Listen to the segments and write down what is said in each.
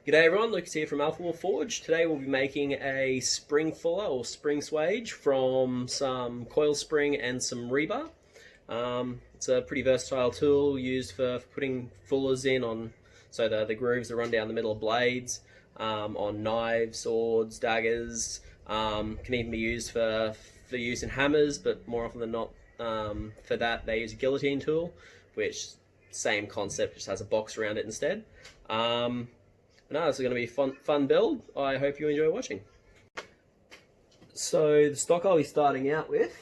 G'day everyone, Lucas here from Alpha Wolf Forge. Today we'll be making a spring fuller or spring swage from some coil spring and some rebar. It's a pretty versatile tool used for putting fullers in on, so the grooves that run down the middle of blades, on knives, swords, daggers. Can even be used for use in hammers, but more often than not for that they use a guillotine tool, which same concept, just has a box around it instead. No, this is going to be a fun build. I hope you enjoy watching. So the stock I'll be starting out with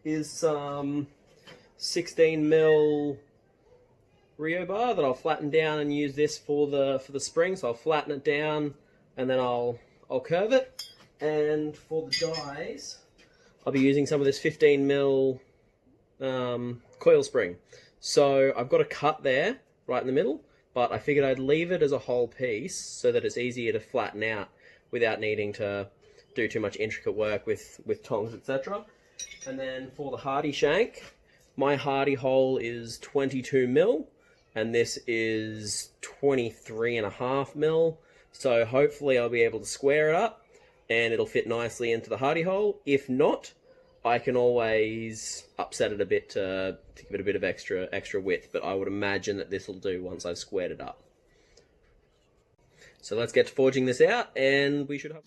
is some 16mm rebar that I'll flatten down and use this for the spring. So I'll flatten it down and then I'll curve it. And for the dies, I'll be using some of this 15mm coil spring. So I've got a cut there right in the middle, but I figured I'd leave it as a whole piece so that it's easier to flatten out without needing to do too much intricate work with tongs, etc. And then for the hardy shank, my hardy hole is 22mm and this is 23.5mm. So hopefully I'll be able to square it up and it'll fit nicely into the hardy hole. If not, I can always upset it a bit to give it a bit of extra width, but I would imagine that this will do once I've squared it up. So let's get to forging this out, and we should have...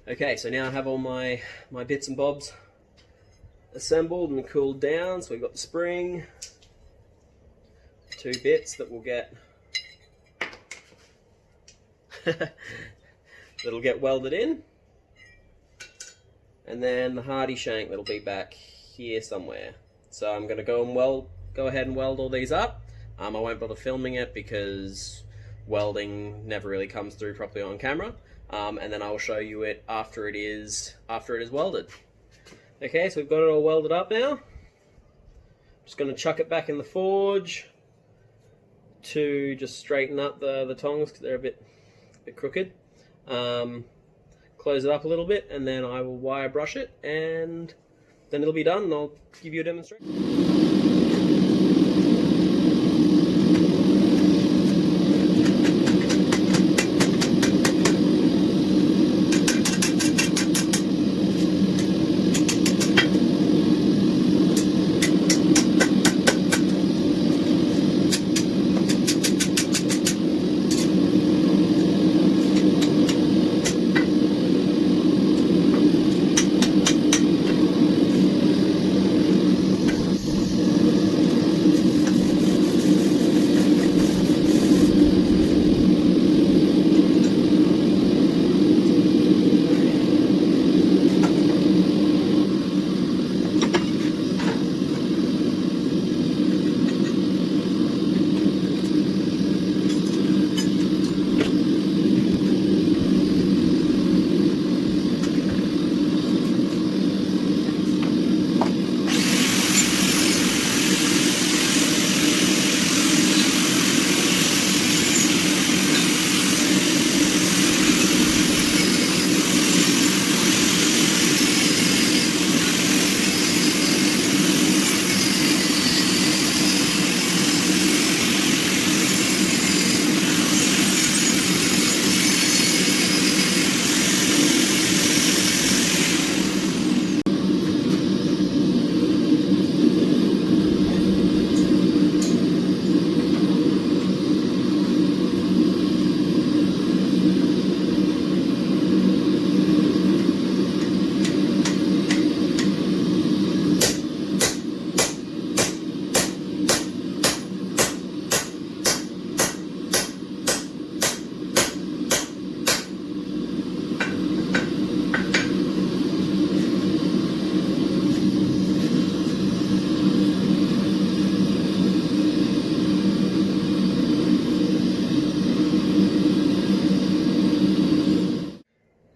Okay, so now I have all my bits and bobs assembled and cooled down. So we've got the spring, 2 bits that will get that'll get welded in, and then the hardy shank that'll be back here somewhere. So I'm going to go ahead and weld all these up. I won't bother filming it because welding never really comes through properly on camera, and then I'll show you it after it is welded. Okay, so we've got it all welded up now. Just going to chuck it back in the forge to just straighten up the tongs because they're a bit crooked. Close it up a little bit, and then I will wire brush it, and then it'll be done, and I'll give you a demonstration.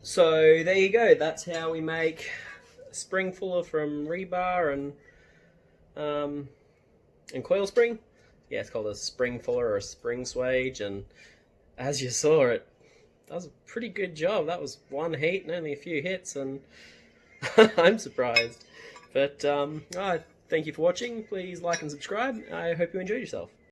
So there you go, that's how we make a spring fuller from rebar and coil spring. Yeah, it's called a spring fuller or a spring swage, and as you saw, it does a pretty good job. That was one heat and only a few hits, and I'm surprised. But thank you for watching. Please like and subscribe. I hope you enjoyed yourself.